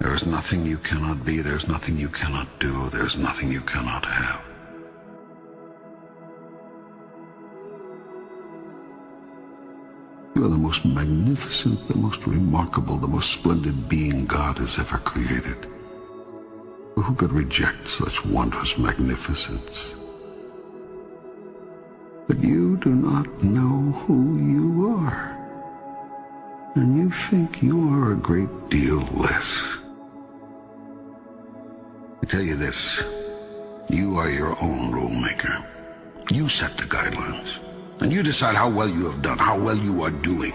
There is nothing you cannot be, there's nothing you cannot do, there's nothing you cannot have. You are the most magnificent, the most remarkable, the most splendid being God has ever created. Who could reject such wondrous magnificence? But you do not know who you are, and you think you are a great deal less. I tell you this, you are your own rule maker. You set the guidelines, and you decide how well you have done, how well you are doing.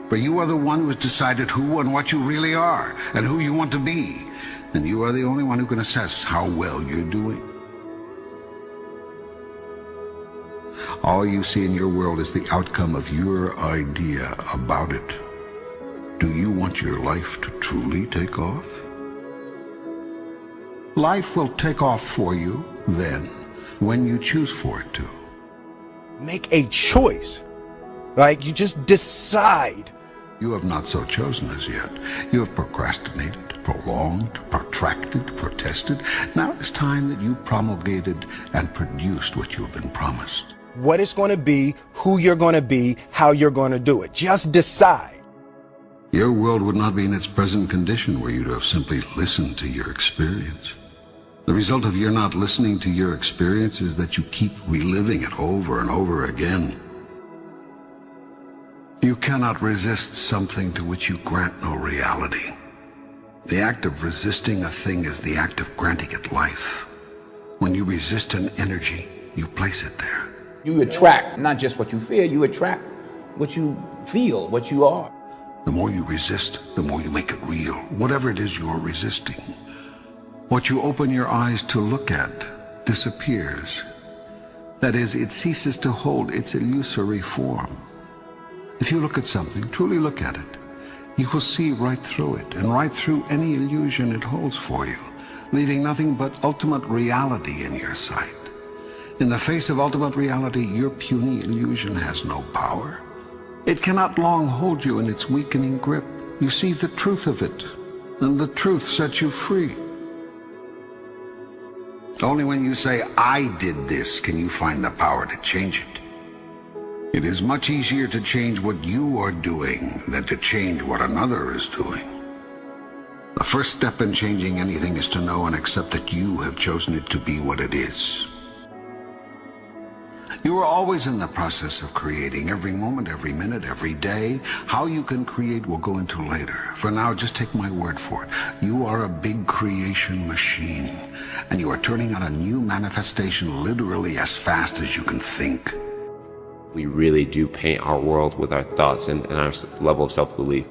For you are the one who has decided who and what you really are, and who you want to be. And you are the only one who can assess how well you're doing. All you see in your world is the outcome of your idea about it. Do you want your life to truly take off? Life will take off for you then, when you choose for it to. Make a choice. Like, you just decide. You have not so chosen as yet. You have procrastinated, prolonged, protracted, protested. Now it's time that you promulgated and produced what you have been promised. What it's going to be, who you're going to be, how you're going to do it. Just decide. Your world would not be in its present condition were you to have simply listened to your experience. The result of your not listening to your experience is that you keep reliving it over and over again. You cannot resist something to which you grant no reality. The act of resisting a thing is the act of granting it life. When you resist an energy, you place it there. You attract not just what you fear, you attract what you feel, what you are. The more you resist, the more you make it real, whatever it is you're resisting. What you open your eyes to look at disappears. That is, it ceases to hold its illusory form. If you look at something, truly look at it, you will see right through it and right through any illusion it holds for you, leaving nothing but ultimate reality in your sight. In the face of ultimate reality, your puny illusion has no power. It cannot long hold you in its weakening grip. You see the truth of it, and the truth sets you free. Only when you say, I did this, can you find the power to change it. It is much easier to change what you are doing than to change what another is doing. The first step in changing anything is to know and accept that you have chosen it to be what it is. You are always in the process of creating, every moment, every minute, every day. How you can create we'll go into later. For now, just take my word for it. You are a big creation machine, and you are turning out a new manifestation literally as fast as you can think. We really do paint our world with our thoughts and our level of self-belief.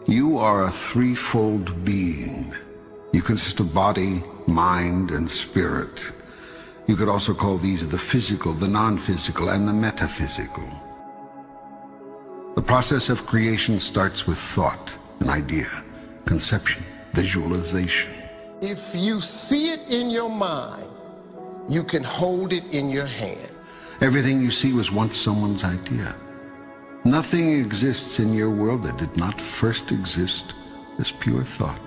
You are a threefold being. You consist of body, mind, and spirit. You could also call these the physical, the non-physical, and the metaphysical. The process of creation starts with thought, an idea, conception, visualization. If you see it in your mind, you can hold it in your hand. Everything you see was once someone's idea. Nothing exists in your world that did not first exist as pure thought.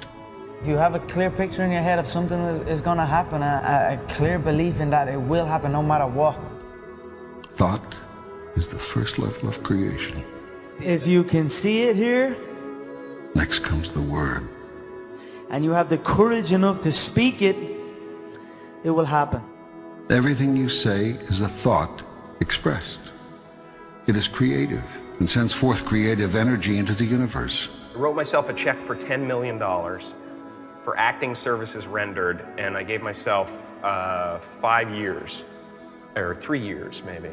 If you have a clear picture in your head of something is going to happen, a clear belief in that it will happen no matter what. Thought is the first level of creation. If you can see it here, next comes the word. And you have the courage enough to speak it, it will happen. Everything you say is a thought expressed. It is creative and sends forth creative energy into the universe. I wrote myself a check for $10 million for acting services rendered, and I gave myself 5 years, or 3 years maybe.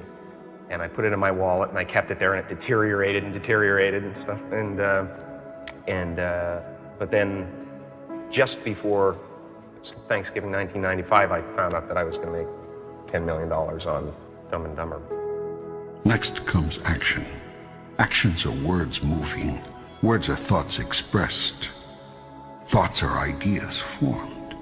And I put it in my wallet, and I kept it there, and it deteriorated and deteriorated and stuff. But then, just before Thanksgiving 1995, I found out that I was going to make $10 million on Dumb and Dumber. Next comes action. Actions are words moving. Words are thoughts expressed. Thoughts are ideas formed.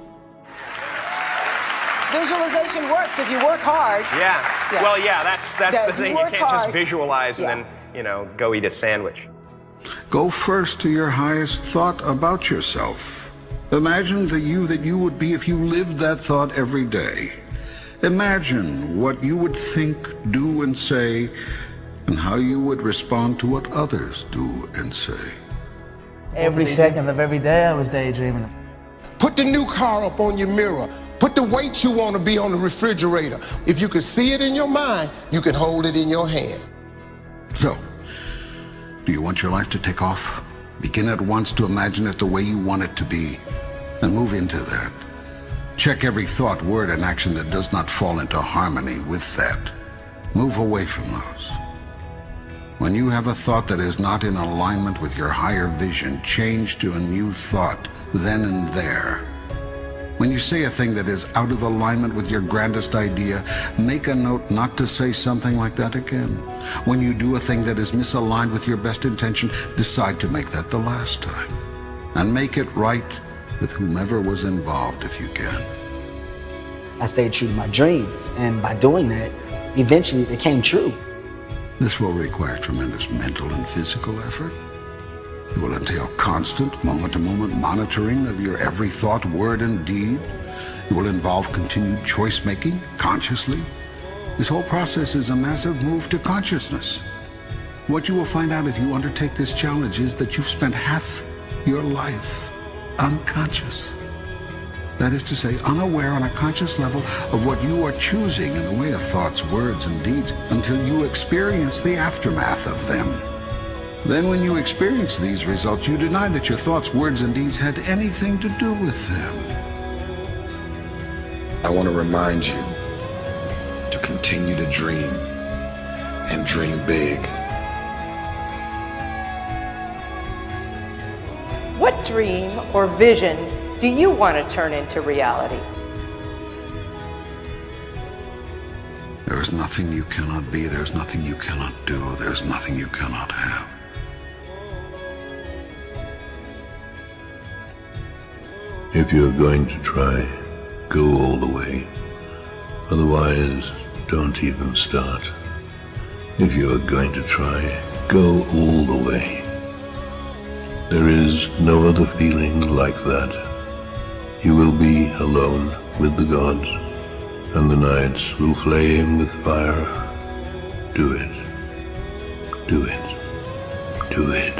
Visualization works if you work hard. Yeah. Well, yeah, that's the thing. You can't just visualize and then, go eat a sandwich. Go first to your highest thought about yourself. Imagine the you that you would be if you lived that thought every day. Imagine what you would think, do, and say, and how you would respond to what others do and say. Every second of every day I was daydreaming. Put the new car up on your mirror. Put the weight you want to be on the refrigerator. If you can see it in your mind, you can hold it in your hand. So, do you want your life to take off? Begin at once to imagine it the way you want it to be, and move into that. Check every thought, word, and action that does not fall into harmony with that. Move away from those. When you have a thought that is not in alignment with your higher vision, change to a new thought then and there. When you say a thing that is out of alignment with your grandest idea, make a note not to say something like that again. When you do a thing that is misaligned with your best intention, decide to make that the last time. And make it right with whomever was involved if you can. I stayed true to my dreams, and by doing that, eventually they came true. This will require tremendous mental and physical effort. It will entail constant, moment-to-moment monitoring of your every thought, word, and deed. It will involve continued choice-making, consciously. This whole process is a massive move to consciousness. What you will find out if you undertake this challenge is that you've spent half your life unconscious. That is to say, unaware on a conscious level of what you are choosing in the way of thoughts, words, and deeds until you experience the aftermath of them. Then when you experience these results, you deny that your thoughts, words, and deeds had anything to do with them. I want to remind you to continue to dream and dream big. What dream or vision do you want to turn into reality? There is nothing you cannot be, there's nothing you cannot do, there's nothing you cannot have. If you're going to try, go all the way. Otherwise, don't even start. If you're going to try, go all the way. There is no other feeling like that. You will be alone with the gods, and the nights will flame with fire. Do it. Do it. Do it.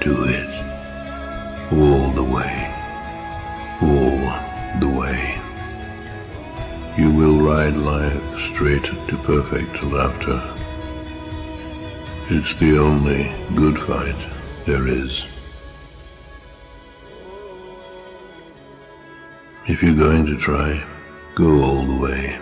Do it. All the way. All the way. You will ride life straight to perfect laughter. It's the only good fight there is. If you're going to try, go all the way.